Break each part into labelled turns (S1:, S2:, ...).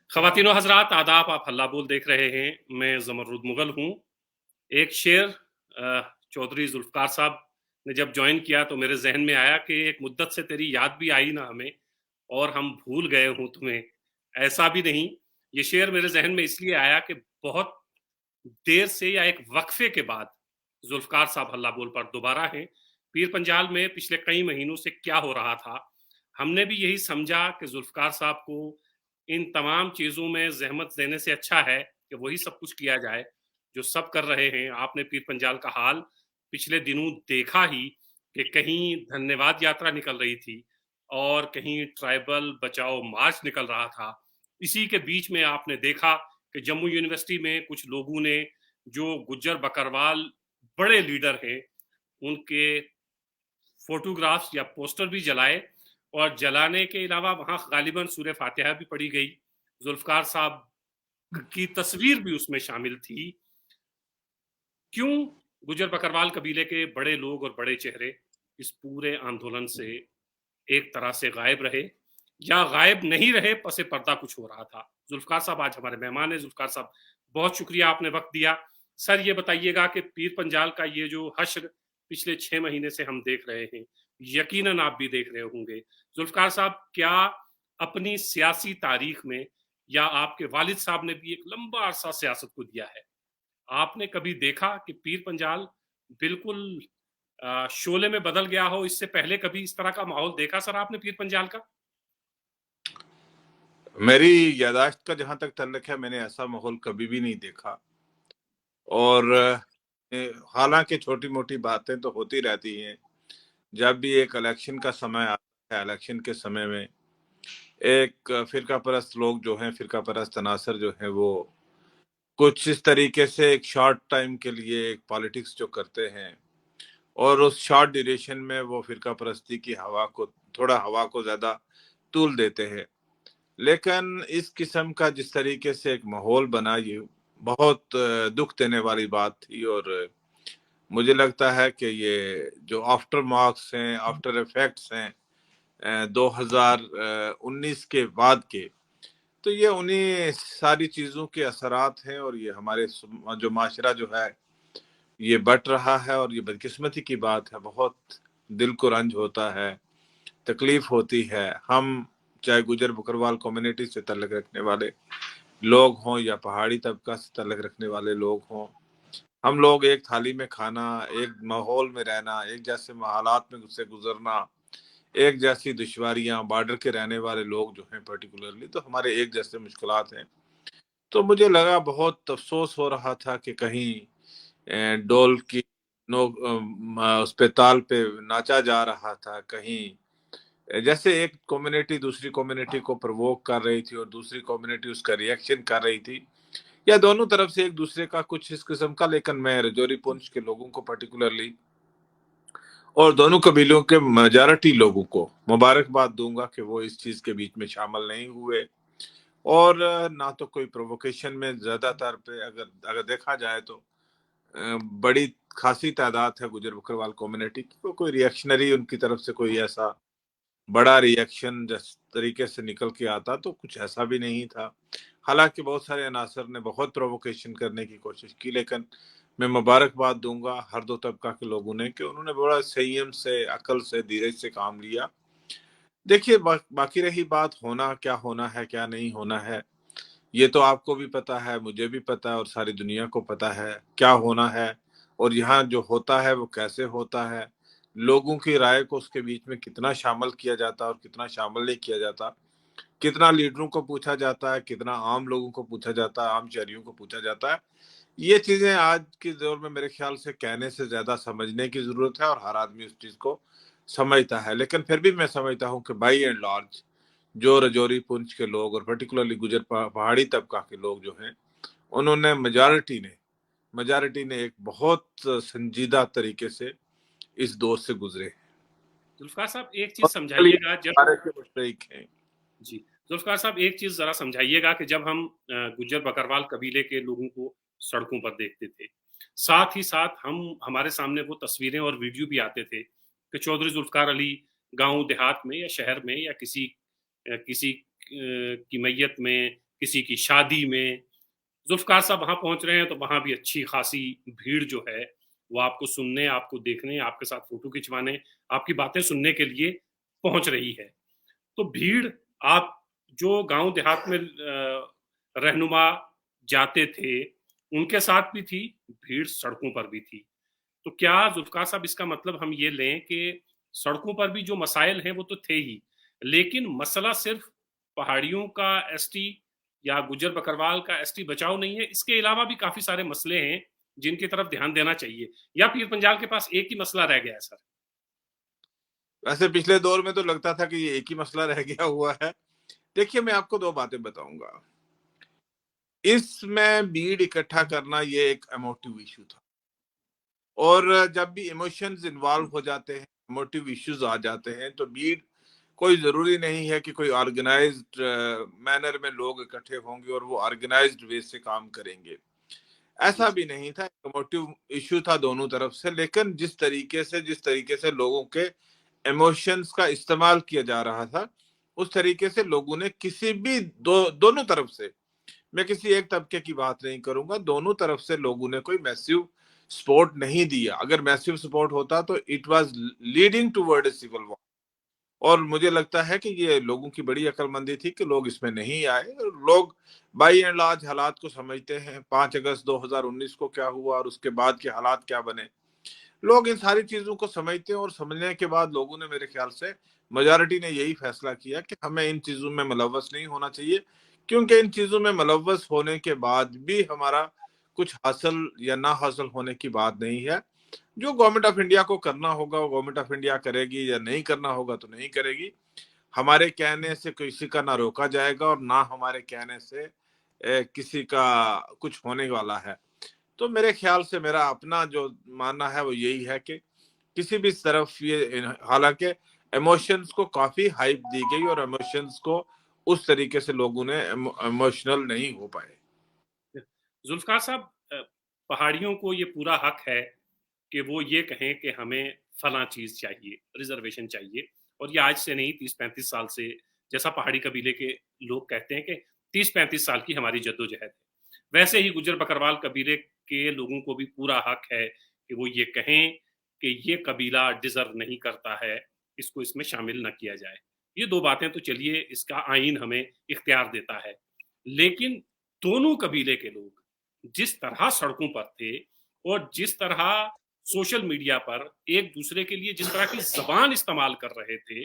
S1: ख़वातीन व हज़रात आदाब, आप हल्ला बोल देख रहे हैं। मैं ज़मरुद मुग़ल हूँ। एक शेर चौधरी ज़ुल्फ़िकार साहब ने जब जॉइन किया तो मेरे ज़हन में आया कि एक मुद्दत से तेरी याद भी आई ना हमें और हम भूल गए हूँ तुम्हें, ऐसा भी नहीं। ये शेर मेरे ज़हन में इसलिए आया कि बहुत देर से या एक वक़्फ़े के बाद ज़ुल्फ़िकार साहब हल्ला बोल पर दोबारा हैं। पीर पंजाल में पिछले कई महीनों से क्या हो रहा था, हमने भी यही समझा कि ज़ुल्फ़िकार साहब को इन तमाम चीज़ों में ज़हमत देने से अच्छा है कि वही सब कुछ किया जाए, जो सब कर रहे हैं। आपने पीर पंजाल का हाल पिछले दिनों देखा ही कि कहीं धन्यवाद यात्रा निकल रही थी और कहीं ट्राइबल बचाओ मार्च निकल रहा था। इसी के बीच में आपने देखा कि जम्मू यूनिवर्सिटी में कुछ लोगों ने, जो गुज्जर बकरवाल बड़े लीडर हैं, उनके फोटोग्राफ्स या पोस्टर भी जलाए और जलाने के अलावा वहां गालिबन सूरह फातिहा भी पढ़ी गई। जुल्फकार साहब की तस्वीर भी उसमें शामिल थी। क्यों गुजर बकरवाल कबीले के बड़े लोग और बड़े चेहरे इस पूरे आंदोलन से एक तरह से गायब रहे, या गायब नहीं रहे, पसे पर्दा कुछ हो रहा था? जुल्फकार साहब आज हमारे मेहमान हैं। जुल्फकार साहब, बहुत शुक्रिया, आपने वक्त दिया। सर, ये बताइएगा कि पीर पंजाल का ये जो हश्र पिछले 6 महीने से हम देख रहे हैं, यकीनन आप भी देख रहे होंगे। जुल्फकार साहब, क्या अपनी सियासी तारीख में, या आपके वालिद साहब ने भी एक लंबा अरसा सियासत को दिया है, आपने कभी देखा कि पीर पंजाल बिल्कुल शोले में बदल गया हो? इससे पहले कभी इस तरह का माहौल देखा सर आपने पीर पंजाल का?
S2: मेरी यादाश्त का जहां तक तल्लुक है, मैंने ऐसा माहौल कभी भी नहीं देखा। और हालांकि छोटी मोटी बातें तो होती रहती हैं। जब भी एक इलेक्शन का समय आता है, इलेक्शन के समय में एक फिरका परस्त लोग जो हैं, फिरका परस्त अनासर जो हैं, वो कुछ इस तरीके से एक शॉर्ट टाइम के लिए एक पॉलिटिक्स जो करते हैं, और उस शॉर्ट ड्यूरेशन में वो फिरका परस्ती की हवा को ज्यादा तूल देते हैं। लेकिन इस किस्म का जिस तरीके से एक माहौल बना, ये बहुत दुख देने वाली बात थी। और मुझे लगता है कि ये जो आफ्टर मार्क्स हैं, आफ्टर इफेक्ट्स हैं 2019 के बाद के, तो ये उन्हीं सारी चीज़ों के असरात हैं। और ये हमारे जो माशरा जो है, ये बट रहा है। और ये बदकिस्मती की बात है, बहुत दिल को रंज होता है, तकलीफ होती है। हम चाहे गुजर बकरवाल कम्युनिटी से ताल्लुक़ रखने वाले लोग हों या पहाड़ी तबका से ताल्लुक़ रखने वाले लोग हों, हम लोग एक थाली में खाना, एक माहौल में रहना, एक जैसे हालात में से गुजरना, एक जैसी दुश्वारियां, बॉर्डर के रहने वाले लोग जो हैं पर्टिकुलरली, तो हमारे एक जैसे मुश्किलात हैं। तो मुझे लगा, बहुत अफसोस हो रहा था कि कहीं डोल की उस पे ताल पे नाचा जा रहा था। कहीं जैसे एक कम्युनिटी दूसरी कम्युनिटी को प्रवोक कर रही थी और दूसरी कम्युनिटी उसका रिएक्शन कर रही थी, या दोनों तरफ से एक दूसरे का कुछ इस किस्म का। लेकिन मैं रजौरी पुंछ के लोगों को पर्टिकुलरली और दोनों कबीलों के मेजॉरिटी लोगों को मुबारकबाद दूंगा कि वो इस चीज के बीच में शामिल नहीं हुए। और ना तो कोई प्रोवोकेशन में, ज्यादातर पे अगर अगर देखा जाए तो बड़ी खासी तादाद है गुजर बकरवाल कम्युनिटी की, तो कोई रिएक्शनरी उनकी तरफ से कोई ऐसा बड़ा रिएक्शन जिस तरीके से निकल के आता, तो कुछ ऐसा भी नहीं था। हालांकि बहुत सारे अनासर ने बहुत प्रोवोकेशन करने की कोशिश की, लेकिन मैं मुबारकबाद दूंगा हर दो तबका के लोगों ने कि उन्होंने बड़ा संयम से, अकल से, धीरज से काम लिया। देखिए, बाकी रही बात होना क्या होना है, क्या नहीं होना है, ये तो आपको भी पता है, मुझे भी पता है, और सारी दुनिया को पता है क्या होना है। और यहाँ जो होता है वो कैसे होता है, लोगों की राय को उसके बीच में कितना शामिल किया जाता है और कितना शामिल नहीं किया जाता, कितना लीडरों को पूछा जाता है, कितना आम लोगों को पूछा जाता है, आम शहरियों को पूछा जाता है। ये चीजें आज के दौर में मेरे ख्याल से कहने से ज्यादा समझने की जरूरत है, और हर आदमी उस चीज को समझता है। लेकिन फिर भी मैं समझता हूँ कि बाई एंड लार्ज जो रजौरी पुंछ के लोग और पर्टिकुलरली गुजर पहाड़ी तबका के लोग जो हैं, उन्होंने मेजॉरिटी ने एक बहुत संजीदा तरीके से इस दौर से गुजरे।
S1: जुल्फकार साहब, एक
S2: और
S1: चीज समझाइएगा, जब
S2: सारे के मुश्तरक हैं।
S1: जी, जुल्फकार साहब, एक चीज जरा समझाइएगा कि जब हम गुज्जर बकरवाल कबीले के लोगों को सड़कों पर देखते थे, साथ ही साथ हम हमारे सामने वो तस्वीरें और वीडियो भी आते थे कि चौधरी जुल्फकार अली गांव देहात में या शहर में या किसी किसी की मैयत में, किसी की शादी में जुल्फ़िकार साहब वहाँ पहुँच रहे हैं, तो वहाँ भी अच्छी खासी भीड़ जो है, वो आपको सुनने, आपको देखने, आपके साथ फ़ोटो खिंचवाने, आपकी बातें सुनने के लिए पहुँच रही है। तो भीड़ आप जो गाँव देहात में रहनुमा जाते थे, उनके साथ भी थी, भीड़ सड़कों पर भी थी। तो क्या ज़ुल्फ़िकार साहब इसका मतलब हम ये लें कि सड़कों पर भी जो मसाइल हैं वो तो थे ही, लेकिन मसला सिर्फ़ पहाड़ियों का एसटी या गुज्जर बकरवाल का एसटी बचाओ नहीं है, इसके अलावा भी काफ़ी सारे मसले हैं, जिनकी तरफ ध्यान देना चाहिए या पीर पंजाल के पास एक ही मसला रह गया है सर?
S2: वैसे पिछले दौर में तो लगता था कि ये एक ही मसला रह गया हुआ है। देखिए, मैं आपको 2 बातें बताऊँगा। इसमें भीड़ इकट्ठा करना ये एक इमोटिव इश्यू था, और जब भी इमोशंस इन्वॉल्व हो जाते हैं, इमोटिव इश्यूज आ जाते हैं, तो भीड़ कोई ज़रूरी नहीं है कि कोई ऑर्गेनाइज्ड मैनर में लोग इकट्ठे होंगे और वो ऑर्गेनाइज्ड वे से काम करेंगे।
S1: जी
S2: ऐसा
S1: सर।
S2: भी नहीं था, इमोटिव इश्यू था दोनों तरफ से, लेकिन जिस तरीके से लोगों के इमोशंस का इस्तेमाल किया जा रहा था, उस तरीके से लोगों ने किसी भी दोनों तरफ से, मैं किसी एक तबके की बात नहीं करूंगा, दोनों तरफ से लोगों ने कोई मैसिव सपोर्ट नहीं दिया। अगर मैसिव सपोर्ट होता तो it was leading toward a civil war, और मुझे लगता है कि ये लोगों की बड़ी अक्लमंदी थी कि लोग इसमें नहीं आए। लोग बाई एंड लार्ज हालात को समझते हैं, 5 अगस्त 2019 को क्या हुआ और उसके बाद के हालात क्या बने, लोग इन सारी चीजों को समझते हैं, और समझने के बाद लोगों ने, मेरे ख्याल से मेजॉरिटी ने यही फैसला किया कि हमें इन चीजों में मुलव्वस नहीं होना चाहिए, क्योंकि इन चीजों में मुलव्वस होने के बाद भी हमारा कुछ हासिल या ना हासिल होने की बात नहीं है। जो गवर्नमेंट ऑफ इंडिया को करना होगा वो गवर्नमेंट ऑफ इंडिया करेगी, या नहीं करना होगा तो नहीं करेगी। हमारे कहने से किसी का ना रोका जाएगा और ना हमारे कहने से किसी का कुछ होने वाला है। तो मेरे ख्याल से मेरा अपना जो मानना है वो यही है कि किसी भी तरफ ये, हालांकि इमोशंस को काफी हाइप दी गई और इमोशंस को उस तरीके से लोगों ने इमोशनल नहीं हो पाए।
S1: जुल्फ़िकार साहब, पहाड़ियों को ये पूरा हक है कि वो ये कहें कि हमें फलां चीज़ चाहिए, रिज़र्वेशन चाहिए, और ये आज से नहीं 30-35 साल से, जैसा पहाड़ी कबीले के लोग कहते हैं कि 30-35 साल की हमारी जद्दोजहद है। वैसे ही गुज्जर बकरवाल कबीले के लोगों को भी पूरा हक है कि वो ये कहें कि ये कबीला डिज़र्व नहीं करता है, इसको इसमें शामिल ना किया जाए। ये 2 बातें तो चलिए इसका आईन हमें इख्तियार देता है। लेकिन दोनों कबीले के लोग जिस तरह सड़कों पर थे और जिस तरह सोशल मीडिया पर एक दूसरे के लिए जिस तरह की जबान इस्तेमाल कर रहे थे,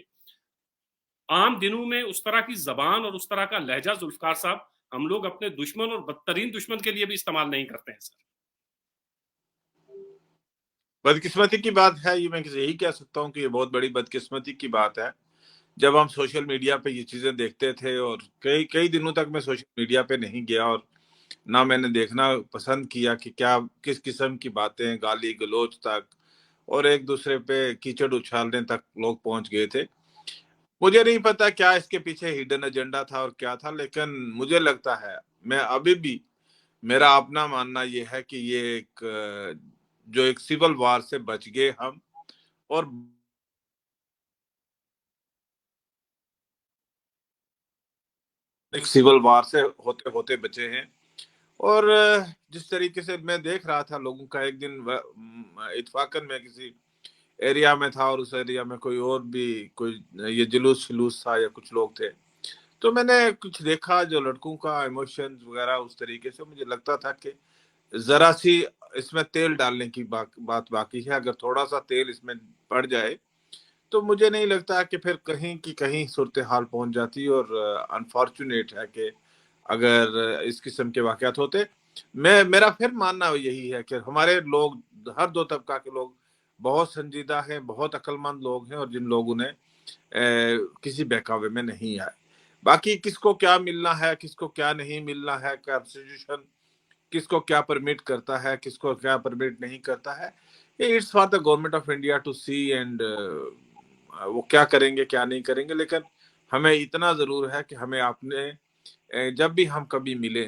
S1: आम दिनों में उस तरह की जबान और उस तरह का लहजा जुल्फकार साहब हम लोग अपने दुश्मन और बदतरीन दुश्मन के लिए भी इस्तेमाल नहीं करते हैं सर।
S2: बदकिस्मती की बात है, ये मैं यही कह सकता हूँ कि ये बहुत बड़ी बदकिस्मती की बात है। जब हम सोशल मीडिया पे ये चीजें देखते थे, और कई कई दिनों तक मैं सोशल मीडिया पे नहीं गया और ना मैंने देखना पसंद किया कि क्या किस किस्म की बातें, गाली गलौज तक और एक दूसरे पे कीचड़ उछालने तक लोग पहुंच गए थे। मुझे नहीं पता क्या इसके पीछे हिडन एजेंडा था और क्या था, लेकिन मुझे लगता है, मैं अभी भी, मेरा अपना मानना ये है कि ये एक जो एक सिविल वार से बच गए हम, और एक सिविल वार से होते होते बचे हैं। और जिस तरीके से मैं देख रहा था लोगों का, एक दिन इत्फाकन मैं किसी एरिया में था और उस एरिया में कोई और भी कोई ये जुलूस जुलूस था या कुछ लोग थे, तो मैंने कुछ देखा जो लड़कों का इमोशंस वगैरह उस तरीके से, मुझे लगता था कि जरा सी इसमें तेल डालने की बात बाकी है। अगर थोड़ा सा तेल इसमें पड़ जाए तो मुझे नहीं लगता कि फिर कहीं की कहीं सूरत हाल पहुंच जाती। और अनफॉर्चुनेट है कि अगर इस किस्म के वाकयात होते, मेरा फिर मानना यही है कि हमारे लोग, हर दो तबका के लोग बहुत संजीदा हैं, बहुत अक्लमंद लोग हैं, और जिन लोगों ने किसी बहकावे में नहीं आए। बाकी किसको क्या मिलना है, किसको क्या नहीं मिलना है, कॉन्स्टिट्यूशन किसको क्या परमिट करता है, किसको क्या परमिट नहीं करता है, ये it's for the government of India to see, and वो क्या करेंगे क्या नहीं करेंगे। लेकिन हमें इतना जरूर है कि हमें अपने जब भी हम कभी मिले,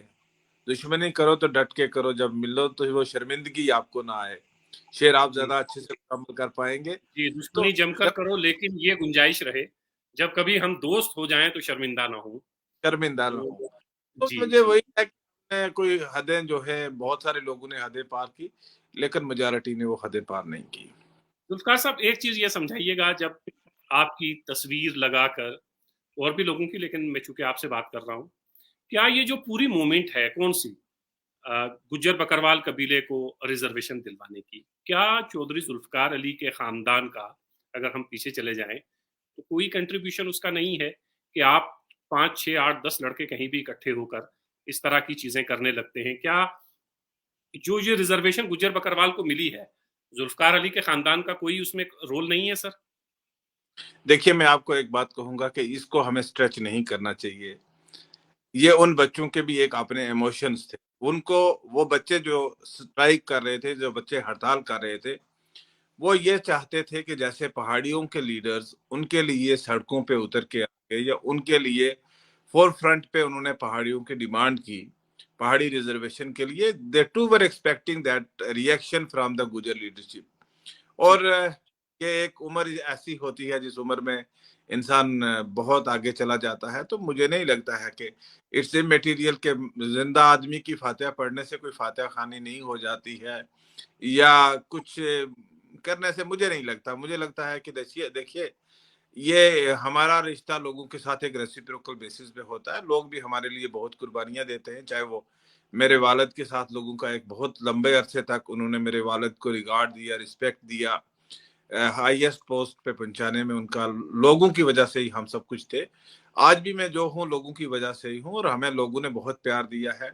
S2: दुश्मनी करो तो डट के करो, जब मिलो तो वो शर्मिंदगी आपको ना आए। शेर आप
S1: जी
S2: ज्यादा अच्छे से मुकम्मल कर पाएंगे।
S1: जी,
S2: तो
S1: दुश्मनी जमकर
S2: जब
S1: करो, लेकिन ये गुंजाइश रहे, जब कभी हम दोस्त हो जाएं तो शर्मिंदा ना हो।
S2: शर्मिंदा ना हो।
S1: तो
S2: तो
S1: जी
S2: मुझे
S1: जी।
S2: वही है कि मैं कोई हदें जो है बहुत सारे लोगों ने हदें पार की, लेकिन मेजॉरिटी ने वो हदें पार नहीं की।
S1: जुल्फकार साहब, एक चीज ये समझाइएगा, जब आपकी तस्वीर लगाकर, और भी लोगों की, लेकिन मैं चूंकि आपसे बात कर रहा हूँ, क्या ये जो पूरी मूवमेंट है कौन सी, गुज्जर बकरवाल कबीले को रिजर्वेशन दिलवाने की, क्या चौधरी जुल्फकार अली के खानदान का, अगर हम पीछे चले जाएं, तो कोई कंट्रीब्यूशन उसका नहीं है कि आप 5, 6, 8, 10 लड़के कहीं भी इकट्ठे होकर इस तरह की चीजें करने लगते हैं? क्या जो ये रिजर्वेशन गुज्जर बकरवाल को मिली है, जुल्फकार अली के खानदान का कोई उसमें रोल नहीं है सर?
S2: देखिए, मैं आपको एक बात कहूँगा कि इसको हमें स्ट्रेच नहीं करना चाहिए। ये उन बच्चों के भी एक अपने इमोशंस थे। उनको, वो बच्चे जो स्ट्राइक कर रहे थे, जो बच्चे हड़ताल कर रहे थे, वो ये चाहते थे कि जैसे पहाड़ियों के लीडर्स उनके लिए सड़कों पे उतर के आए, या उनके लिए फोर फ्रंट पे उन्होंने पहाड़ियों की डिमांड की, पहाड़ी रिजर्वेशन के लिए। They too were expecting that reaction from the Gujjar leadership.
S1: जी
S2: और ये एक उम्र ऐसी होती है जिस उम्र में इंसान बहुत आगे चला जाता है। तो मुझे नहीं लगता है कि इट्स इमटेरियल के जिंदा आदमी की फातिहा पढ़ने से कोई फातिहा खानी नहीं हो जाती है, या कुछ करने से, मुझे नहीं लगता। मुझे लगता है कि देखिए देखिए ये हमारा रिश्ता लोगों के साथ एक रेसिप्रोकल बेसिस पे होता है। लोग भी हमारे लिए बहुत कुर्बानियां देते हैं, चाहे वो मेरे वालिद के साथ लोगों का एक बहुत लंबे अरसे तक उन्होंने मेरे वालिद को रिगार्ड दिया, रिस्पेक्ट दिया, हाईएस्ट पोस्ट पे पहुंचाने में उनका, लोगों की वजह से ही हम सब कुछ थे। आज भी मैं जो हूँ लोगों की वजह से ही हूँ, और हमें लोगों ने बहुत प्यार दिया है।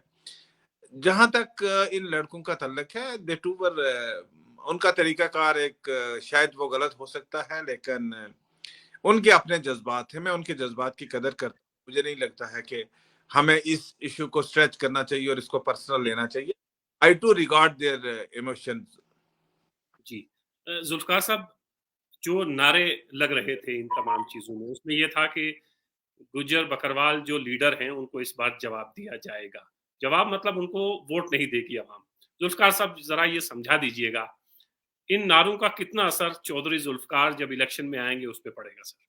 S2: जहां तक इन लड़कों का तल्लक है, दे टू पर उनका तरीकाकार एक शायद वो गलत हो सकता है, लेकिन उनके अपने जज्बात हैं। मैं उनके जज्बात की कदर करता हूं। मुझे नहीं लगता है कि हमें इस इशू को स्ट्रेच करना चाहिए और इसको पर्सनल लेना चाहिए। आई टू रिगार्ड देयर इमोशंस।
S1: जी। जुल्फकार साहब, जो नारे लग रहे थे इन तमाम चीजों में, उसमें यह था कि गुज्जर बकरवाल जो लीडर हैं उनको इस बार जवाब दिया जाएगा। जवाब मतलब उनको वोट नहीं देगी आवाम। जुल्फकार साहब, जरा ये समझा दीजिएगा, इन नारों का कितना असर चौधरी जुल्फकार जब इलेक्शन में आएंगे उस पर पड़ेगा सर?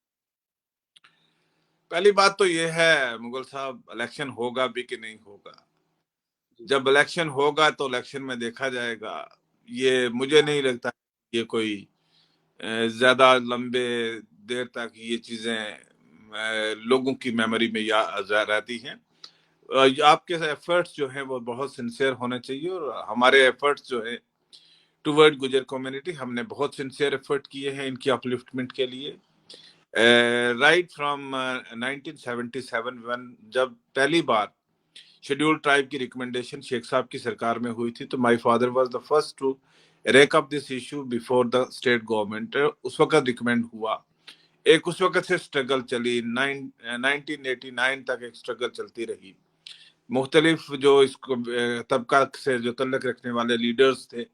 S2: पहली बात तो ये है मुगल साहब, इलेक्शन होगा भी कि नहीं होगा।
S1: जी
S2: जब इलेक्शन होगा तो इलेक्शन में देखा जाएगा। ये मुझे नहीं लगता ये कोई ज्यादा लंबे देर तक ये चीजें लोगों की मेमोरी में याद रहती हैं। आपके एफर्ट्स जो हैं वो बहुत सिंसियर होने चाहिए, और हमारे एफर्ट्स जो है टुवर्ड गुजर कम्युनिटी, हमने बहुत सिंसियर एफर्ट किए हैं इनकी अपलिफ्टमेंट के लिए। राइट फ्रॉम 1977, जब पहली बार शेड्यूल ट्राइब की रिकमेंडेशन शेख साहब की सरकार में हुई थी, तो my father was the first to rake up this issue before the state government. उस वक्त रिकमेंड हुआ। एक उस वक्त से स्ट्रगल चली, 1989 तक एक स्ट्रगल चलती रही। मुख्तलिफ जो इसको तबका से जो तल्लक रखने वाले लीडर्स थे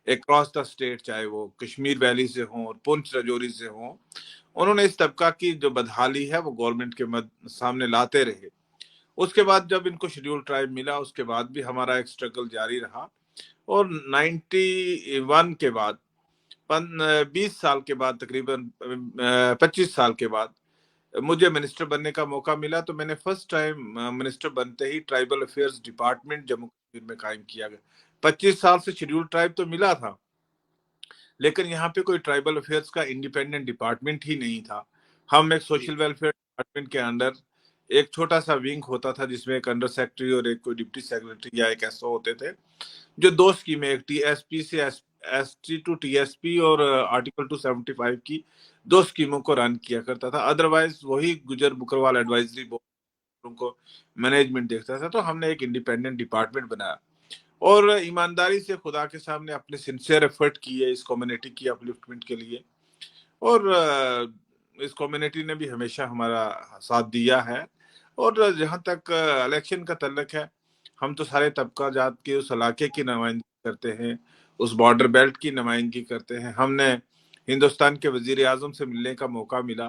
S2: अक्रॉस द स्टेट, चाहे वो कश्मीर वैली से हों और पुंछ रजौरी से हों, उन्होंने इस तबका की जो बदहाली है वो गवर्नमेंट के सामने लाते रहे। उसके बाद जब इनको शेड्यूल ट्राइब मिला, उसके बाद भी हमारा एक स्ट्रगल जारी रहा। और 91 के बाद 20 साल के बाद, तकरीबन 25 साल के बाद मुझे मिनिस्टर बनने का मौका मिला। तो मैंने फर्स्ट टाइम मिनिस्टर बनते ही tribal affairs department Jammu Kashmir में कायम किया गया। 25 साल से शेड्यूल ट्राइब तो मिला था, लेकिन यहाँ पे कोई ट्राइबल अफेयर्स का इंडिपेंडेंट डिपार्टमेंट ही नहीं था। हम एक
S1: जी
S2: सोशल वेलफेयर डिपार्टमेंट के अंडर एक छोटा सा विंग होता था, जिसमें एक अंडर सेक्रेटरी और एक कोई डिप्टी सेक्रेटरी या एक एसओ होते थे, जो दो स्कीमें, एक टीएसपी से एसटी टू टीएसपी और आर्टिकल 275 की दो स्कीमों को रन किया करता था। अदरवाइज वही गुजर बुकरवाल एडवाइजरी बोर्ड को मैनेजमेंट देखता था। तो हमने एक इंडिपेंडेंट डिपार्टमेंट बनाया, और ईमानदारी से खुदा के सामने अपने सिंसियर एफर्ट किए इस कम्युनिटी की अपलिफ्टमेंट के लिए। और इस कम्युनिटी ने भी हमेशा हमारा साथ दिया है। और जहाँ तक इलेक्शन का तल्लक है, हम तो सारे तबका जात के उस इलाके की नुमाइंदगी करते हैं, उस बॉर्डर बेल्ट की नुमाइंदगी करते हैं। हमने हिंदुस्तान के वजीर आजम से मिलने का मौका मिला,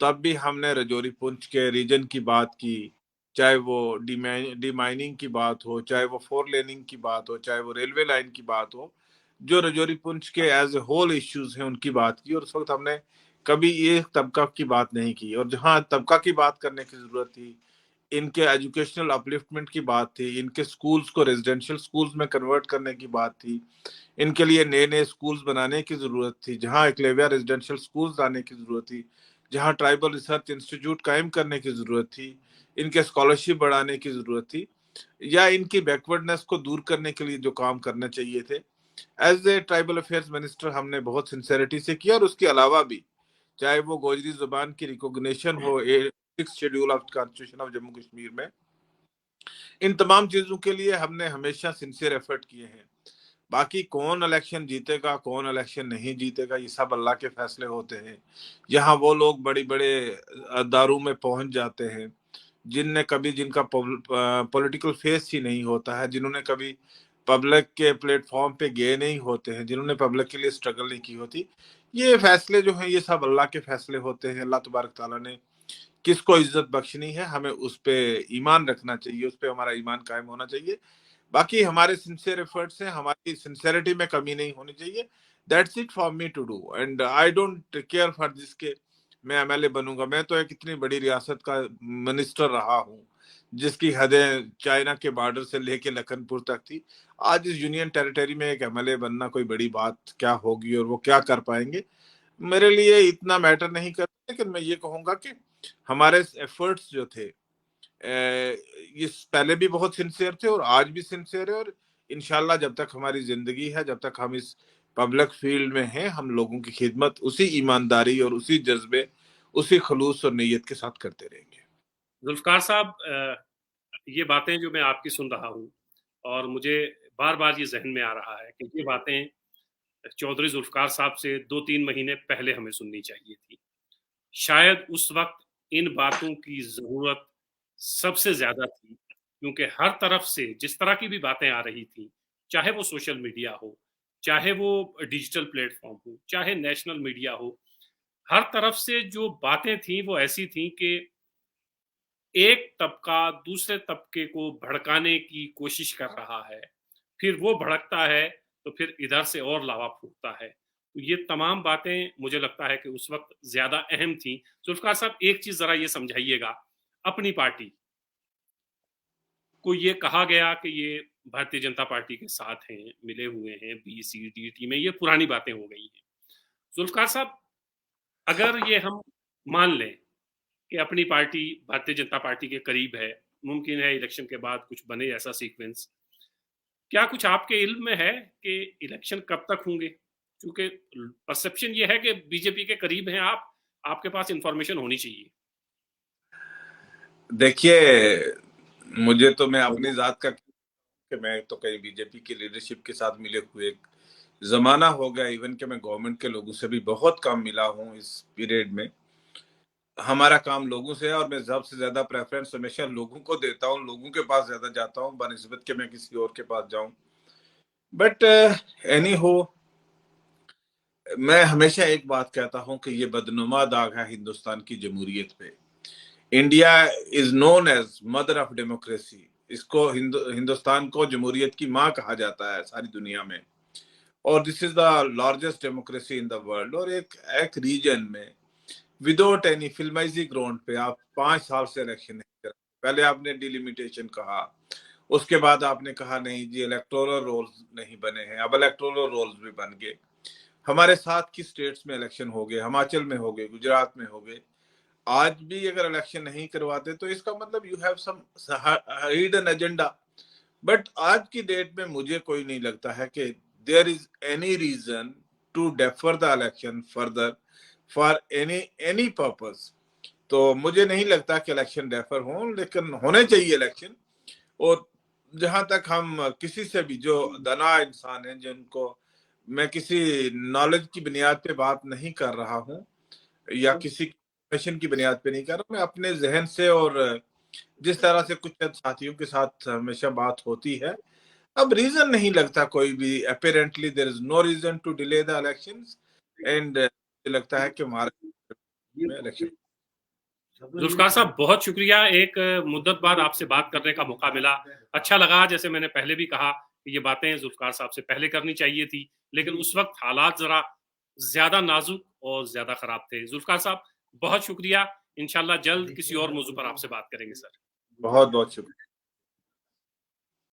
S2: तब भी हमने रजौरी पुंछ के रीजन की बात की, चाहे वो डिमाइनिंग की बात हो, चाहे वो फोर लेनिंग की बात हो, चाहे वो रेलवे लाइन की बात हो। जो रजौरी पुंछ के एज ए होल इश्यूज हैं उनकी बात की। और उस वक्त हमने کبھی یہ طبقہ کی بات نہیں کی، اور جہاں طبقہ کی بات کرنے کی ضرورت تھی، ان کے ایجوکیشنل اپلفٹمنٹ کی بات تھی، ان کے سکولز کو ریزیڈینشیل سکولز میں کنورٹ کرنے کی بات تھی، ان کے لیے نئے نئے سکولز بنانے کی ضرورت تھی، جہاں ایکلیویا ریزیڈینشیل سکولز لانے کی ضرورت تھی، جہاں ٹرائبل ریسرچ انسٹیٹیوٹ قائم کرنے کی ضرورت تھی، ان کے اسکالرشپ بڑھانے کی ضرورت تھی، یا ان کی بیکورڈنس کو دور کرنے کے لیے جو کام کرنے چاہیے تھے، as a tribal affairs minister ہم نے بہت سنسیریٹی سے کیا، اور اس کے علاوہ بھی چاہے وہ گوجری زبان کی recognition who 6 schedule of constitution of Jammu Kashmir میں، ان تمام چیزوں کے لیے ہم نے ہمیشہ سنسیئر ایفرٹ کیے ہیں۔ باقی کون الیکشن جیتے گا، کون الیکشن نہیں جیتے گا، یہ سب اللہ کے فیصلے ہوتے ہیں۔ یہاں وہ لوگ بڑی بڑے اداروں میں پہنچ جاتے ہیں جن کا پولیٹیکل فیس ہی نہیں ہوتا ہے، جنہوں نے کبھی پبلک کے پلیٹ فارم پہ گئے نہیں ہوتے ہیں، جنہوں نے پبلک کے لیے سٹرگل نہیں کی ہوتی۔ یہ فیصلے جو ہیں یہ سب اللہ کے فیصلے ہوتے ہیں۔ اللہ تبارک تعالیٰ نے کس کو عزت بخشنی ہے، ہمیں اس پہ ایمان رکھنا چاہیے، اس پہ ہمارا ایمان قائم ہونا چاہیے۔ باقی ہمارے سنسیئر ایفرٹس ہیں، ہماری سنسیئرٹی میں کمی نہیں ہونی چاہیے۔ That's it for me to do, and I don't care for this کہ میں ایم ایل اے بنوں گا۔ میں تو ایک اتنی بڑی ریاست کا منسٹر رہا ہوں جس کی حدیں چائنا کے بارڈر سے لے کے لکھن پور تک تھی۔ آج اس یونین ٹیریٹری میں ایک ایم ایل اے بننا کوئی بڑی بات کیا ہوگی، اور وہ کیا کر پائیں گے، میرے لیے اتنا میٹر نہیں کرتا۔ لیکن میں یہ کہوں گا کہ ہمارے ایفرٹس جو تھے یہ پہلے بھی بہت سنسیئر تھے، اور آج بھی سنسیئر ہے، اور انشاءاللہ جب تک ہماری زندگی ہے، جب تک ہم اس پبلک فیلڈ میں ہیں، ہم لوگوں کی خدمت اسی ایمانداری اور اسی جذبے، اسی خلوص اور نیت کے ساتھ کرتے رہیں گے۔
S1: ذوالفقار صاحب، یہ باتیں جو میں آپ کی سن رہا ہوں، اور مجھے بار بار یہ ذہن میں آ رہا ہے کہ یہ باتیں چودھری ذوالفقار صاحب سے 2-3 مہینے پہلے ہمیں سننی چاہیے تھی۔ شاید اس وقت ان باتوں کی ضرورت سب سے زیادہ تھی، کیونکہ ہر طرف سے جس طرح کی بھی باتیں آ رہی تھیں، چاہے وہ سوشل میڈیا ہو، چاہے وہ ڈیجیٹل پلیٹ فارم ہو، چاہے نیشنل میڈیا ہو، ہر طرف سے جو باتیں تھیں وہ ایسی تھیں کہ ایک طبقہ دوسرے طبقے کو بھڑکانے کی کوشش کر رہا ہے، پھر وہ بھڑکتا ہے تو پھر ادھر سے اور لاوا پھوٹتا ہے۔ تو یہ تمام باتیں مجھے لگتا ہے کہ اس وقت زیادہ اہم تھیں۔ ذوالفقار صاحب، ایک چیز ذرا یہ سمجھائیے گا، اپنی پارٹی کو یہ کہا گیا کہ یہ بھارتیہ جنتا پارٹی کے ساتھ ہیں، ملے ہوئے ہیں بی سی ڈی ٹی میں، یہ پرانی باتیں ہو گئی ہیں۔ ذوالفقار صاحب، اگر یہ ہم مان لیں کہ اپنی پارٹی بھارتیہ جنتا پارٹی کے قریب ہے، ممکن ہے الیکشن کے بعد کچھ بنے ایسا سیکوینس، کیا کچھ آپ کے علم میں ہے کہ الیکشن کب تک ہوں گے؟ کیونکہ پرسپشن یہ ہے کہ بی جے پی کے قریب ہیں آپ کے پاس انفارمیشن ہونی چاہیے۔
S2: دیکھیے، مجھے تو میں اپنی ذات کا کہ میں تو کہیں بی جے پی کی لیڈرشپ کے ساتھ ملے ہوئے ایک زمانہ ہو گیا، ایون کہ میں گورنمنٹ کے لوگوں سے بھی بہت کم ملا ہوں اس پیریڈ میں۔ ہمارا کام لوگوں سے ہے، اور میں سب سے زیادہ پریفرنس ہمیشہ لوگوں کو دیتا ہوں، لوگوں کے پاس زیادہ جاتا ہوں بنسبت کہ میں کسی اور کے پاس جاؤں۔ بٹ اینی ہو، میں ہمیشہ ایک بات کہتا ہوں کہ یہ بدنما داغ ہے ہندوستان کی جمہوریت پہ۔ India is known as mother of democracy, اس کو ہندوستان کو جمہوریت کی ماں کہا جاتا ہے ساری دنیا میں، اور this is the largest democracy in the world. اور ایک ریجن میں وداؤٹ اینی فلمائزی گراؤنڈ پہ آپ 5 سال سے الیکشن نہیں کر، پہلے آپ نے ڈیلیمیٹیشن کہا، اس کے بعد آپ نے کہا نہیں جی الیکٹورل رولز نہیں بنے ہیں، اب الیکٹورل رولز بھی بن گئے۔ ہمارے ساتھ کی سٹیٹس میں الیکشن ہو گئے، ہماچل میں ہو گئے، گجرات میں ہو گئے۔ آج بھی اگر الیکشن نہیں کرواتے تو اس کا مطلب you have some Hayden agenda. But آج کی ڈیٹ میں مجھے کوئی نہیں لگتا ہے کہ there is any reason to defer the election further for any purpose. تو مجھے نہیں لگتا کہ الیکشن ڈیفر ہوں، لیکن ہونے چاہیے الیکشن۔ اور جہاں تک ہم کسی سے بھی جو دانا انسان ہیں، جن کو میں کسی نالج کی بنیاد پہ بات نہیں کر رہا ہوں یا کسی کی بنیاد پہ نہیں کر رہا، میں اپنے ذہن سے اور جس طرح سے کچھ ساتھیوں کے ساتھ ہمیشہ بات ہوتی ہے، اب ریزن نہیں لگتا کوئی بھی۔ Apparently there is no reason to delay the elections, and مجھے لگتا ہے کہ ہمارے میں الیکشن۔
S1: ذوالفقار صاحب، بہت شکریہ، ایک مدت بعد آپ سے بات کرنے کا موقع ملا، اچھا لگا۔ جیسے میں نے پہلے بھی کہا کہ یہ باتیں ذوالفقار صاحب سے پہلے کرنی چاہیے تھی، لیکن اس وقت حالات ذرا زیادہ نازک اور زیادہ خراب تھے. ذوالفقار صاحب بہت شکریہ. انشاءاللہ جلد کسی اور موضوع پر آپ سے بات کریں گے سر.
S2: بہت بہت شکریہ.